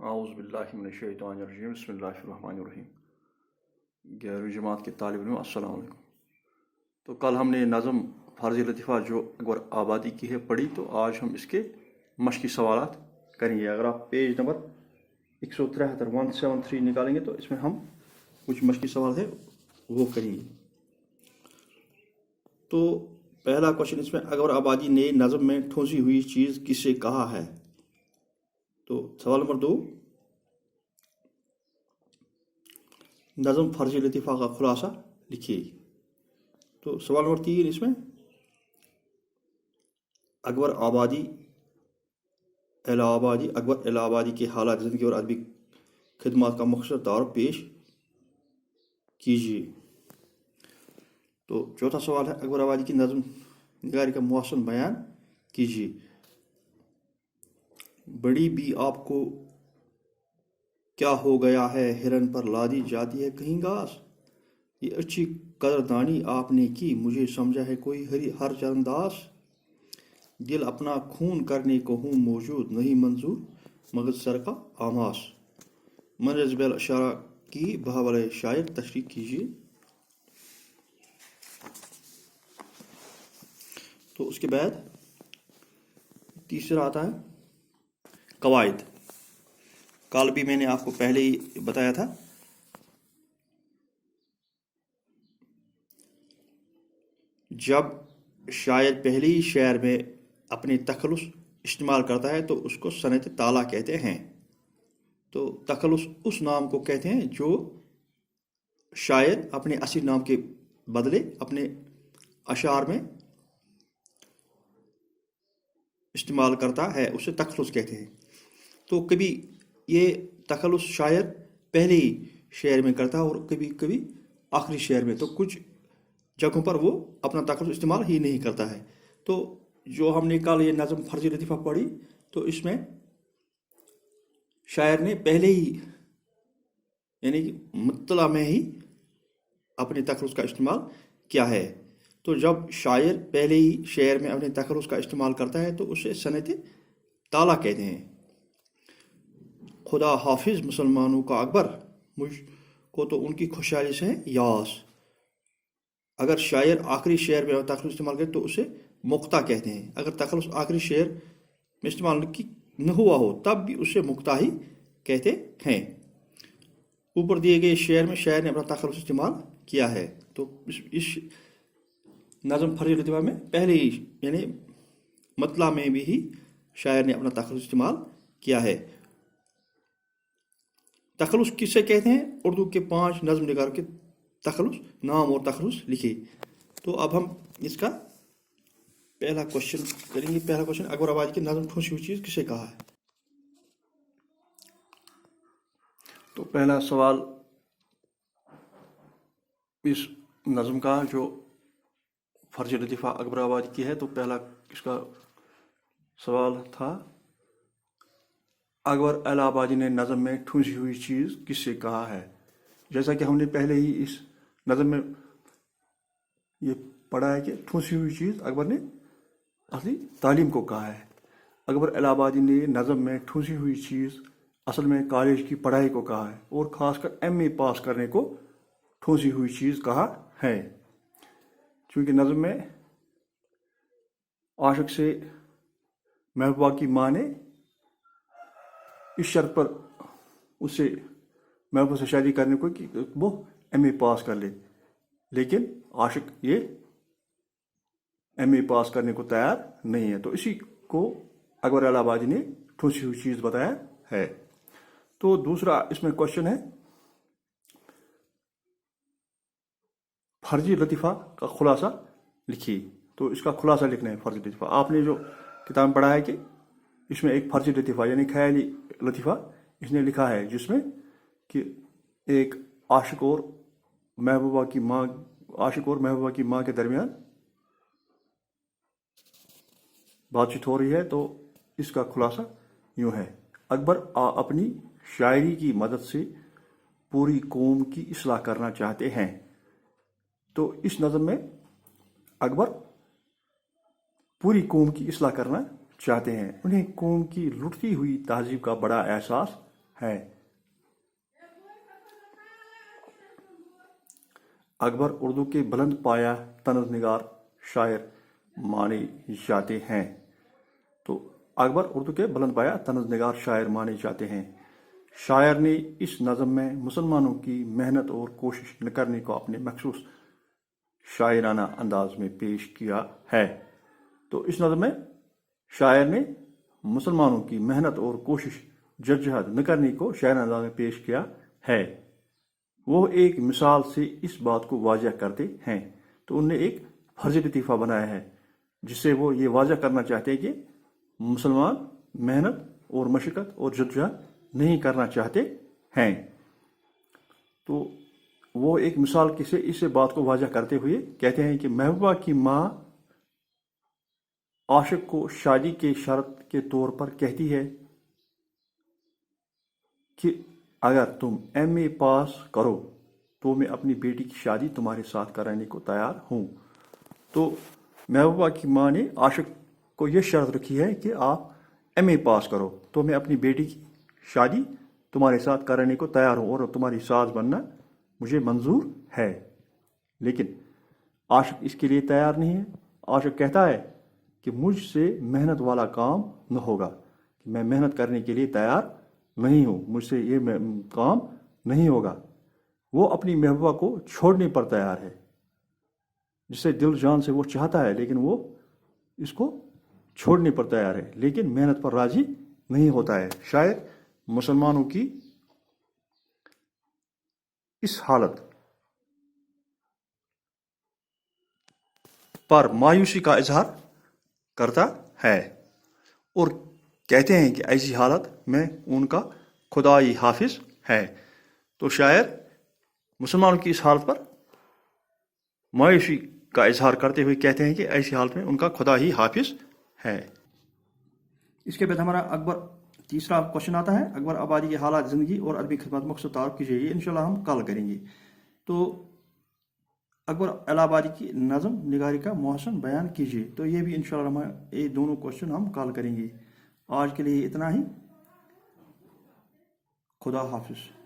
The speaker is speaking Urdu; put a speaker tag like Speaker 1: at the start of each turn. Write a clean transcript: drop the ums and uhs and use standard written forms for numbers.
Speaker 1: اعوذ باللہ من الشیطان الرجیم بسم اللہ الرحمن الرحیم. گیارہویں جماعت کے طالب علم السلام علیکم. تو کل ہم نے نظم فرض لطیفہ جو اکبر آبادی کی ہے پڑھی، تو آج ہم اس کے مشقی سوالات کریں گے. اگر آپ پیج نمبر 173 نکالیں گے تو اس میں ہم کچھ مشقی سوال ہے وہ کریں گے. تو پہلا کوشچن اس میں، اکبر آبادی نے نظم میں ٹھونسی ہوئی چیز کسے کہا ہے؟ تو سوال نمبر 2، نظم فرض لطیفہ کا خلاصہ لکھیے. تو سوال نمبر 3 اس میں، اکبر الہ آبادی کے حالات زندگی اور ادبی خدمات کا مختصر تعارف پیش کیجیے. تو چوتھا سوال ہے، اکبر آبادی کی نظم نگاری کا محسن بیان کیجیے. بڑی بھی آپ کو کیا ہو گیا ہے، ہرن پر لادی جاتی ہے کہیں گھاس. یہ اچھی قدردانی آپ نے کی، مجھے سمجھا ہے کوئی ہر چرانداز. دل اپنا خون کرنے کو ہوں موجود، نہیں منظور مغز سر کا آماس. منظب الاشارہ کی بحوالہ شاعر تشریح کیجیے. تو اس کے بعد تیسرا آتا ہے قواعد. کل بھی میں نے آپ کو پہلے ہی بتایا تھا. جب شاعر پہلی شعر میں اپنی تخلص استعمال کرتا ہے تو اس کو صنعت تالا کہتے ہیں. تو تخلص اس نام کو کہتے ہیں جو شاعر اپنے اصلی نام کے بدلے اپنے اشعار میں استعمال کرتا ہے، اسے تخلص کہتے ہیں. تو کبھی یہ تخلص شاعر پہلے ہی شعر میں کرتا ہے اور کبھی کبھی آخری شعر میں. تو کچھ جگہوں پر وہ اپنا تخلص استعمال ہی نہیں کرتا ہے. تو جو ہم نے کل یہ نظم فرض لطیفہ پڑھی، تو اس میں شاعر نے پہلے ہی یعنی کہ مطلع میں ہی اپنے تخلص کا استعمال کیا ہے. تو جب شاعر پہلے ہی شعر میں اپنے تخلص کا استعمال کرتا ہے تو اسے صنعت تالا کہتے ہیں. خدا حافظ مسلمانوں کا اکبر، مجھ کو تو ان کی خوشحالی سے ہے یاس. اگر شاعر آخری شعر میں تخلص استعمال کرے تو اسے مقطع کہتے ہیں. اگر تخلص آخری شعر میں استعمال نہ ہوا ہو تب بھی اسے مقطع ہی کہتے ہیں. اوپر دیے گئے شعر میں شاعر نے اپنا تخلص استعمال کیا ہے. تو اس نظم فرض لطیفہ میں پہلے ہی یعنی مطلع میں بھی ہی شاعر نے اپنا تخلص استعمال کیا ہے. تخلص کسے کہتے ہیں؟ اردو کے 5 نظم نگار کے تخلص نام اور تخلص لکھے. تو اب ہم اس کا پہلا کوشچن کریں گے. پہلا کوشچن، اکبر آبادی کی نظم ٹھونسی ہوئی چیز کسے کہا ہے؟ تو پہلا سوال اس نظم کا جو فرض لطیفہ اکبر آبادی کی ہے، تو پہلا اس کا سوال تھا، اکبر الہ آبادی نے نظم میں ٹھونسی ہوئی چیز کسے کہا ہے. جیسا کہ ہم نے پہلے ہی اس نظم میں یہ پڑھا ہے کہ ٹھونسی ہوئی چیز اکبر نے اصلی تعلیم کو کہا ہے. اکبر الہ آبادی نے نظم میں ٹھونسی ہوئی چیز اصل میں کالج کی پڑھائی کو کہا ہے، اور خاص کر ایم اے پاس کرنے کو ٹھونسی ہوئی چیز کہا ہے. چونکہ نظم میں عاشق سے محبوبہ کی ماں نے اس شرط پر اس سے محبوبہ سے شادی کرنے کو کہ وہ ایم اے پاس کر لے، لیکن عاشق یہ ایم اے پاس کرنے کو تیار نہیں ہے. تو اسی کو اکبر الہ آبادی نے ٹھونسی ہوئی چیز بتایا ہے. تو دوسرا اس میں کوشچن ہے، فرضی لطیفہ کا خلاصہ لکھیے. تو اس کا خلاصہ لکھنا ہے فرضی لطیفہ. آپ نے جو کتاب پڑھا ہے کہ اس میں ایک فرضی لطیفہ یعنی خیالی لطیفہ اس نے لکھا ہے، جس میں کہ ایک عاشق اور محبوبہ کی ماں کے درمیان بات چیت ہو رہی ہے. تو اس کا خلاصہ یوں ہے، اکبر اپنی شاعری کی مدد سے پوری قوم کی اصلاح کرنا چاہتے ہیں. تو اس نظم میں اکبر پوری قوم کی اصلاح کرنا چاہتے ہیں. انہیں قوم کی لٹتی ہوئی تہذیب کا بڑا احساس ہے۔ اکبر اردو کے بلند پایہ طنز نگار شاعر مانے جاتے ہیں۔ تو اکبر اردو کے بلند پایہ طنز نگار شاعر مانے جاتے ہیں۔ شاعر نے اس نظم میں مسلمانوں کی محنت اور کوشش نہ کرنے کو اپنے مخصوص شاعرانہ انداز میں پیش کیا ہے۔ تو اس نظم میں شاعر نے مسلمانوں کی محنت اور کوشش جدوجہد نہ کرنے کو شاعرانہ انداز میں پیش کیا ہے۔ وہ ایک مثال سے اس بات کو واضح کرتے ہیں۔ تو انہوں نے ایک فرض لطیفہ بنایا ہے جس سے وہ یہ واضح کرنا چاہتے ہیں کہ مسلمان محنت اور مشقت اور جدوجہد نہیں کرنا چاہتے ہیں۔ تو وہ ایک مثال سے اس بات کو واضح کرتے ہوئے کہتے ہیں کہ محبوبہ کی ماں عاشق کو شادی کے شرط کے طور پر کہتی ہے کہ اگر تم ایم اے پاس کرو تو میں اپنی بیٹی کی شادی تمہارے ساتھ کرانے کو تیار ہوں۔ تو محبوبہ کی ماں نے عاشق کو یہ شرط رکھی ہے کہ آپ ایم اے پاس کرو تو میں اپنی بیٹی کی شادی تمہارے ساتھ کرانے کو تیار ہوں اور تمہاری ساز بننا مجھے منظور ہے۔ لیکن عاشق اس کے لیے تیار نہیں ہے۔ عاشق کہتا ہے کہ مجھ سے محنت والا کام نہ ہوگا، کہ میں محنت کرنے کے لیے تیار نہیں ہوں، مجھ سے یہ کام نہیں ہوگا۔ وہ اپنی محبوبہ کو چھوڑنے پر تیار ہے، جسے دل جان سے وہ چاہتا ہے، لیکن وہ اس کو چھوڑنے پر تیار ہے، لیکن محنت پر راضی نہیں ہوتا ہے۔ شاعر مسلمانوں کی اس حالت پر مایوسی کا اظہار کرتا ہے اور کہتے ہیں کہ ایسی حالت میں ان کا خدا ہی حافظ ہے۔ تو شاعر مسلمانوں کی اس حالت پر مایوسی کا اظہار کرتے ہوئے کہتے ہیں کہ ایسی حالت میں ان کا خدا ہی حافظ ہے۔ اس کے بعد ہمارا اکبر تیسرا کوشچن آتا ہے، اکبر آبادی کے حالات زندگی اور ادبی خدمات مقصد تعارف کیجیے۔ یہ انشاءاللہ ہم کل کریں گے۔ تو اکبر الہ آبادی کی نظم نگاری کا محسن بیان کیجیے۔ تو یہ بھی انشاءاللہ یہ دونوں کوشچن ہم کل کریں گے۔ آج کے لیے اتنا ہی۔ خدا حافظ۔